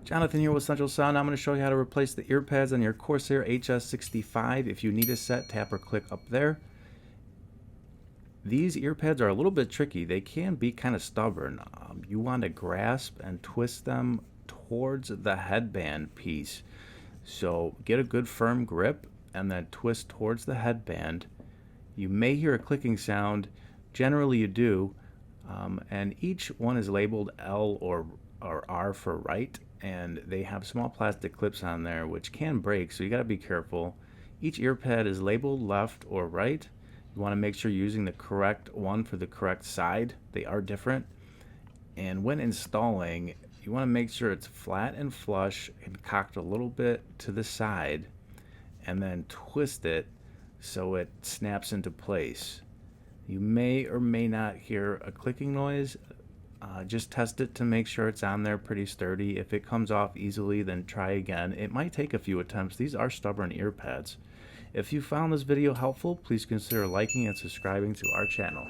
Jonathan here with Central Sound. I'm going to show you how to replace the ear pads on your Corsair HS65. If you need a set, tap or click up there. These ear pads are a little bit tricky. They can be kind of stubborn. You want to grasp and twist them towards the headband piece. So get a good firm grip and then twist towards the headband. You may hear a clicking sound. Generally you do. And each one is labeled L or R for right, and they have small plastic clips on there which can break, so you got to be careful. Each ear pad is labeled left or right. You want to make sure you're using the correct one for the correct side. They are different. And when installing, you want to make sure it's flat and flush and cocked a little bit to the side, and then twist it so it snaps into place. You may or may not hear a clicking noise. Just test it to make sure it's on there pretty sturdy. If it comes off easily, then try again. It might take a few attempts. These are stubborn ear pads. If you found this video helpful, please consider liking and subscribing to our channel.